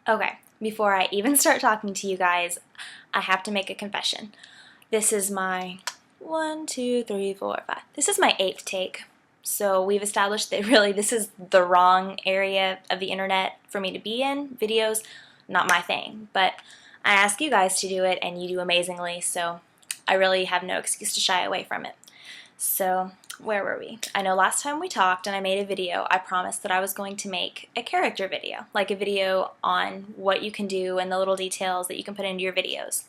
Okay, before I even start talking to you guys, I have to make a confession. This is my 1, 2, 3, 4, 5. This is my 8th take. So we've established that really this is the wrong area of the internet for me to be in. Videos, not my thing. But I ask you guys to do it and you do amazingly, so I really have no excuse to shy away from it. So where were we? I know last time we talked and I made a video, I promised that I was going to make a character video, like a video on what you can do and the little details that you can put into your videos.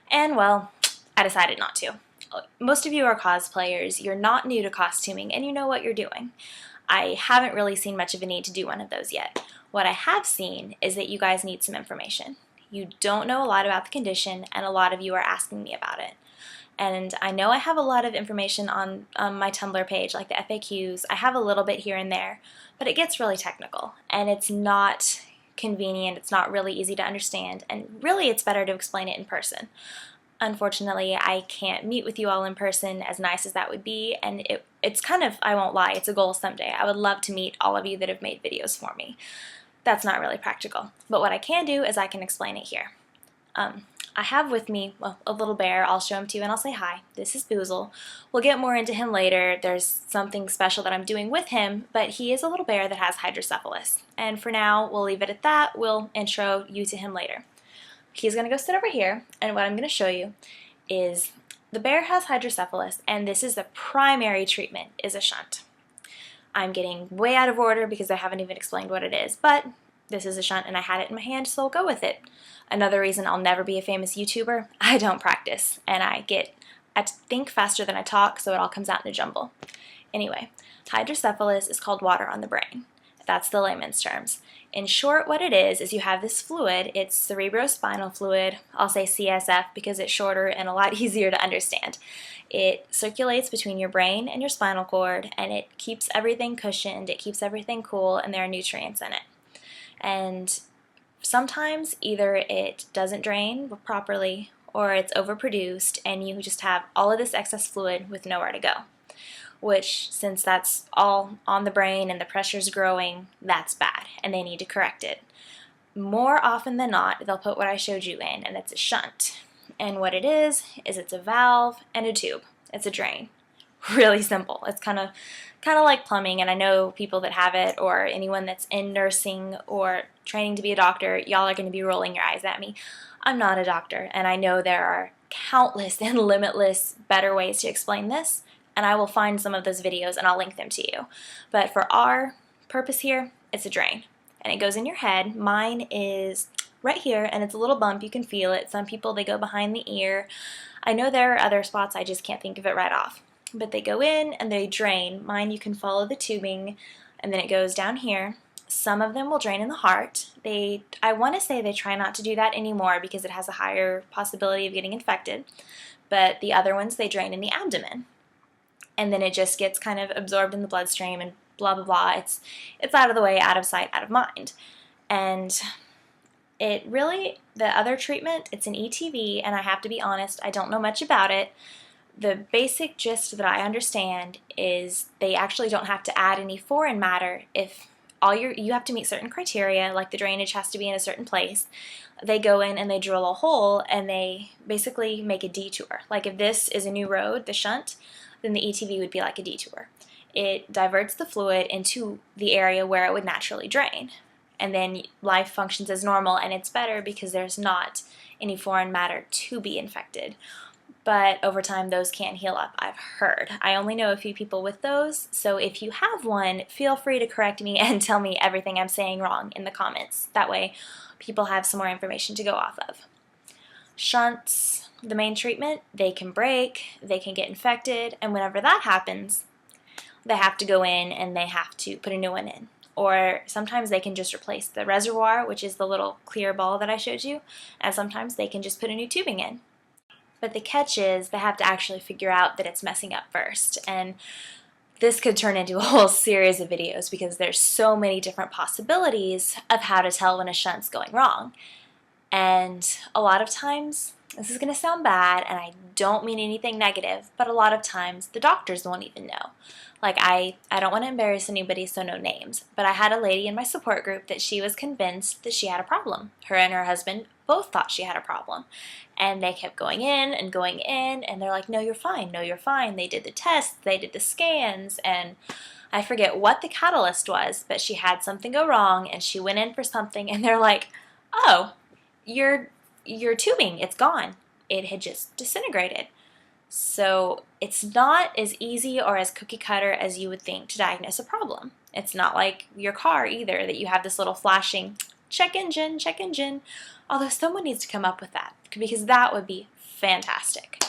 And well, I decided not to. Most of you are cosplayers, you're not new to costuming, and you know what you're doing. I haven't really seen much of a need to do one of those yet. What I have seen is that you guys need some information. You don't know a lot about the condition, and a lot of you are asking me about it. And I know I have a lot of information on my Tumblr page, like the FAQs. I have a little bit here and there, but it gets really technical, and it's not convenient, it's not really easy to understand, and really it's better to explain it in person. Unfortunately, I can't meet with you all in person, as nice as that would be, and it's kind of, I won't lie, it's a goal someday. I would love to meet all of you that have made videos for me. That's not really practical, but what I can do is I can explain it here. I have with me, well, a little bear. I'll show him to you and I'll say hi. This is Boozle. We'll get more into him later. There's something special that I'm doing with him, but he is a little bear that has hydrocephalus. And for now, we'll leave it at that. We'll intro you to him later. He's going to go sit over here, and what I'm going to show you is the bear has hydrocephalus, and this is the primary treatment, is a shunt. I'm getting way out of order because I haven't even explained what it is, but this is a shunt and I had it in my hand, so I'll go with it. Another reason I'll never be a famous YouTuber, I don't practice, and I think faster than I talk, so it all comes out in a jumble. Anyway, hydrocephalus is called water on the brain. That's the layman's terms. In short, what it is you have this fluid. It's cerebrospinal fluid. I'll say CSF because it's shorter and a lot easier to understand. It circulates between your brain and your spinal cord, and it keeps everything cushioned, it keeps everything cool, and there are nutrients in it. And sometimes either it doesn't drain properly or it's overproduced and you just have all of this excess fluid with nowhere to go. Which, since that's all on the brain and the pressure's growing, that's bad and they need to correct it. More often than not, they'll put what I showed you in, and it's a shunt. And what it is it's a valve and a tube. It's a drain. Really simple. It's kind of like plumbing, and I know people that have it, or anyone that's in nursing or training to be a doctor, y'all are going to be rolling your eyes at me. I'm not a doctor, and I know there are countless and limitless better ways to explain this, and I will find some of those videos and I'll link them to you. But for our purpose here, it's a drain, and it goes in your head. Mine is right here, and it's a little bump. You can feel it. Some people, they go behind the ear. I know there are other spots, I just can't think of it right off. But they go in and they drain. Mine, you can follow the tubing, and then it goes down here. Some of them will drain in the heart. I want to say they try not to do that anymore because it has a higher possibility of getting infected. But the other ones, they drain in the abdomen. And then it just gets kind of absorbed in the bloodstream and blah, blah, blah. It's out of the way, out of sight, out of mind. And it really, the other treatment, it's an ETV, and I have to be honest, I don't know much about it. The basic gist that I understand is they actually don't have to add any foreign matter if you have to meet certain criteria, like the drainage has to be in a certain place. They go in and they drill a hole and they basically make a detour. Like if this is a new road, the shunt, then the ETV would be like a detour. It diverts the fluid into the area where it would naturally drain. And then life functions as normal, and it's better because there's not any foreign matter to be infected. But over time, those can't heal up, I've heard. I only know a few people with those, so if you have one, feel free to correct me and tell me everything I'm saying wrong in the comments. That way, people have some more information to go off of. Shunts, the main treatment, they can break, they can get infected, and whenever that happens, they have to go in and they have to put a new one in. Or sometimes they can just replace the reservoir, which is the little clear ball that I showed you, and sometimes they can just put a new tubing in. But the catch is they have to actually figure out that it's messing up first. And this could turn into a whole series of videos because there's so many different possibilities of how to tell when a shunt's going wrong. And a lot of times, this is going to sound bad, and I don't mean anything negative, but a lot of times the doctors won't even know. Like, I don't want to embarrass anybody, so no names, but I had a lady in my support group that she was convinced that she had a problem. Her and her husband both thought she had a problem, and they kept going in, and they're like, no, you're fine, no, you're fine. They did the tests, they did the scans, and I forget what the catalyst was, but she had something go wrong, and she went in for something, and they're like, oh, your tubing, it's gone. It had just disintegrated. So it's not as easy or as cookie cutter as you would think to diagnose a problem. It's not like your car either, that you have this little flashing check engine, although someone needs to come up with that, because that would be fantastic.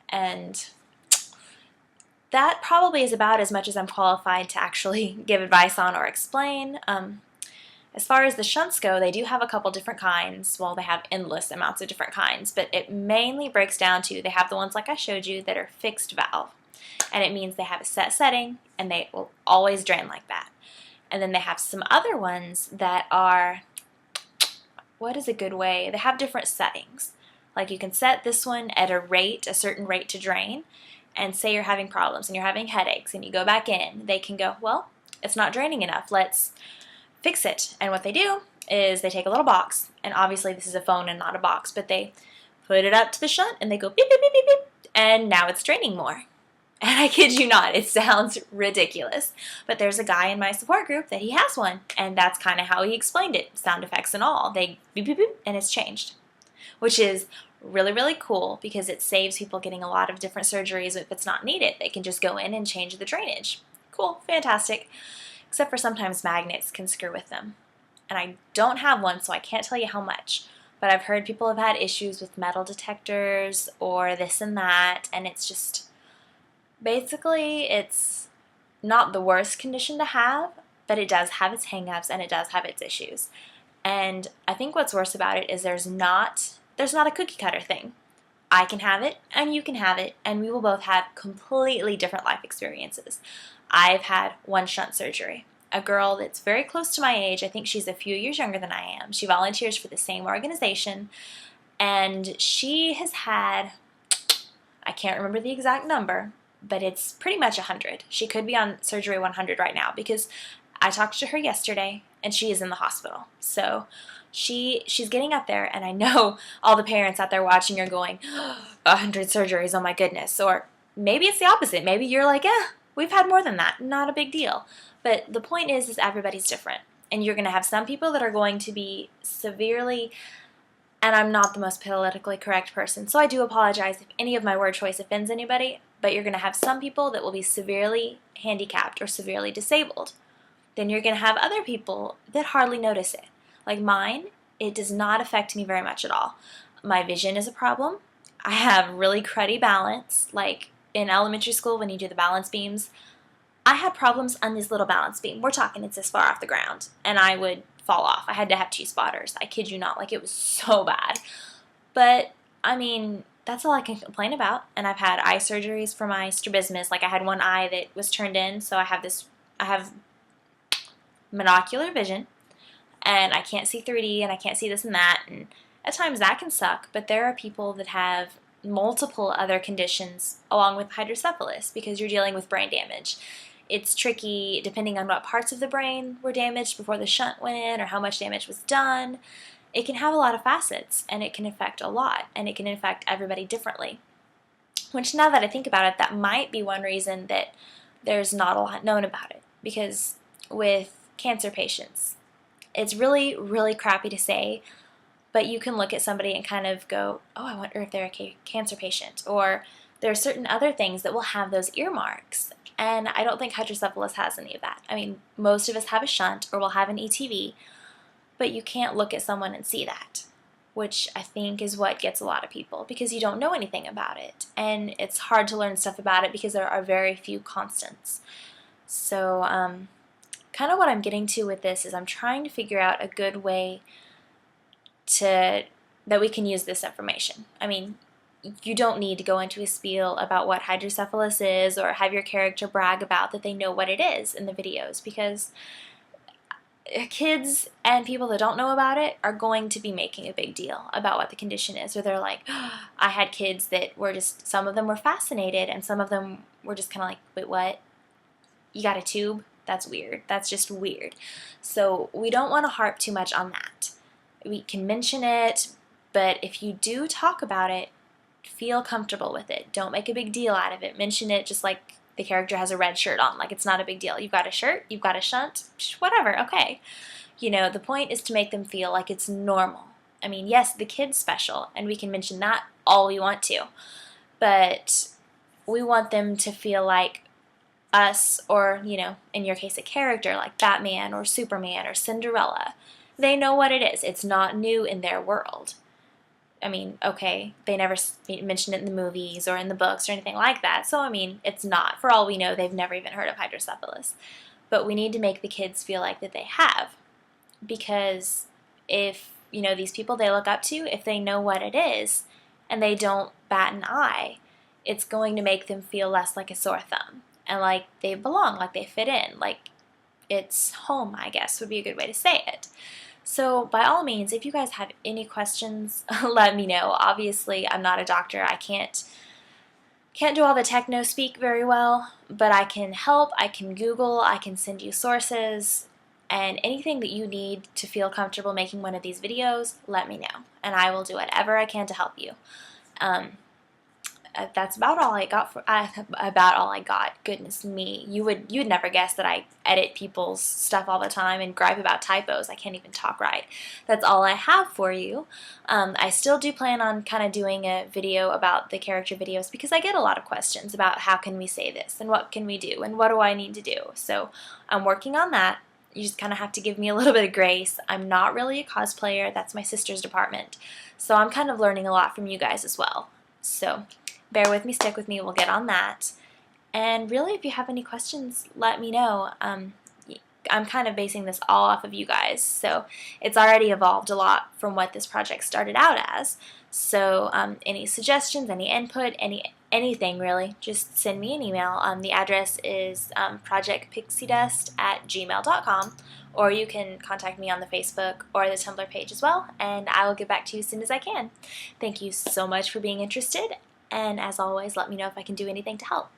And that probably is about as much as I'm qualified to actually give advice on or explain. As far as the shunts go, they do have a couple different kinds. Well, they have endless amounts of different kinds, but it mainly breaks down to, they have the ones like I showed you that are fixed valve, and it means they have a set setting and they will always drain like that. And then they have some other ones that are, what is a good way? They have different settings. Like, you can set this one at a certain rate to drain, and say you're having problems and you're having headaches and you go back in, they can go, well, it's not draining enough, let's fix it. And what they do is they take a little box, and obviously this is a phone and not a box, but they put it up to the shunt and they go beep, beep, beep, beep, beep, and now it's draining more. And I kid you not, it sounds ridiculous, but there's a guy in my support group that he has one, and that's kind of how he explained it, sound effects and all. They beep, beep, beep, and it's changed, which is really, really cool, because it saves people getting a lot of different surgeries if it's not needed. They can just go in and change the drainage. Cool, fantastic. Except for sometimes magnets can screw with them. And I don't have one, so I can't tell you how much. But I've heard people have had issues with metal detectors or this and that, and it's just, basically, it's not the worst condition to have, but it does have its hang-ups and it does have its issues. And I think what's worse about it is there's not a cookie cutter thing. I can have it and you can have it, and we will both have completely different life experiences. I've had one shunt surgery. A girl that's very close to my age, I think she's a few years younger than I am. She volunteers for the same organization, and she has had, I can't remember the exact number, but it's pretty much 100. She could be on surgery 100 right now, because I talked to her yesterday and she is in the hospital. So she's getting up there, and I know all the parents out there watching are going, 100 surgeries, oh my goodness. Or maybe it's the opposite. Maybe you're like, we've had more than that, not a big deal. But the point is everybody's different. And you're going to have some people that are going to be severely, and I'm not the most politically correct person, so I do apologize if any of my word choice offends anybody, but you're going to have some people that will be severely handicapped or severely disabled. Then you're going to have other people that hardly notice it. Like mine, it does not affect me very much at all. My vision is a problem. I have really cruddy balance. Like in elementary school when you do the balance beams, I had problems on this little balance beam. We're talking it's this far off the ground, and I would fall off. I had to have 2 spotters. I kid you not, like it was so bad. But, I mean, that's all I can complain about. And I've had eye surgeries for my strabismus. Like I had one eye that was turned in, so I have monocular vision, and I can't see 3D, and I can't see this and that, and at times that can suck, but there are people that have multiple other conditions along with hydrocephalus, because you're dealing with brain damage. It's tricky depending on what parts of the brain were damaged before the shunt went in or how much damage was done. It can have a lot of facets, and it can affect a lot, and it can affect everybody differently. Which, now that I think about it, that might be one reason that there's not a lot known about it, because with cancer patients, it's really, really crappy to say, but you can look at somebody and kind of go, oh, I wonder if they're a cancer patient. Or there are certain other things that will have those earmarks. And I don't think hydrocephalus has any of that. I mean, most of us have a shunt or will have an ETV, but you can't look at someone and see that, which I think is what gets a lot of people, because you don't know anything about it. And it's hard to learn stuff about it because there are very few constants. So kind of what I'm getting to with this is I'm trying to figure out a good way that we can use this information. I mean, you don't need to go into a spiel about what hydrocephalus is or have your character brag about that they know what it is in the videos, because kids and people that don't know about it are going to be making a big deal about what the condition is, or they're like, I had kids that were just, some of them were fascinated and some of them were just kind of like, wait, what? you got a tube? That's weird. That's just weird. So we don't want to harp too much on that. We can mention it, but if you do talk about it, feel comfortable with it. Don't make a big deal out of it. Mention it just like the character has a red shirt on, like it's not a big deal. You've got a shirt, you've got a shunt, whatever, okay. You know, the point is to make them feel like it's normal. I mean, yes, the kid's special, and we can mention that all we want to, but we want them to feel like us, or, you know, in your case, a character like Batman or Superman or Cinderella. They know what it is. It's not new in their world. I mean, okay, they never mentioned it in the movies or in the books or anything like that, so I mean, it's not. For all we know, they've never even heard of hydrocephalus. But we need to make the kids feel like that they have, because if, you know, these people they look up to, if they know what it is and they don't bat an eye, it's going to make them feel less like a sore thumb and like they belong, like they fit in, like it's home, I guess would be a good way to say it. So by all means, if you guys have any questions, let me know. Obviously, I'm not a doctor. I can't do all the techno speak very well, but I can help. I can Google. I can send you sources. And anything that you need to feel comfortable making one of these videos, let me know. And I will do whatever I can to help you. That's about all I got. About all I got. Goodness me, you'd never guess that I edit people's stuff all the time and gripe about typos. I can't even talk right. That's all I have for you. I still do plan on kind of doing a video about the character videos because I get a lot of questions about how can we say this and what can we do and what do I need to do. So I'm working on that. You just kind of have to give me a little bit of grace. I'm not really a cosplayer. That's my sister's department. So I'm kind of learning a lot from you guys as well. So bear with me, stick with me, we'll get on that. And really, if you have any questions, let me know. I'm kind of basing this all off of you guys, so it's already evolved a lot from what this project started out as. So any suggestions, any input, anything really, just send me an email. The address is projectpixiedust@gmail.com, or you can contact me on the Facebook or the Tumblr page as well, and I will get back to you as soon as I can. Thank you so much for being interested. And as always, let me know if I can do anything to help.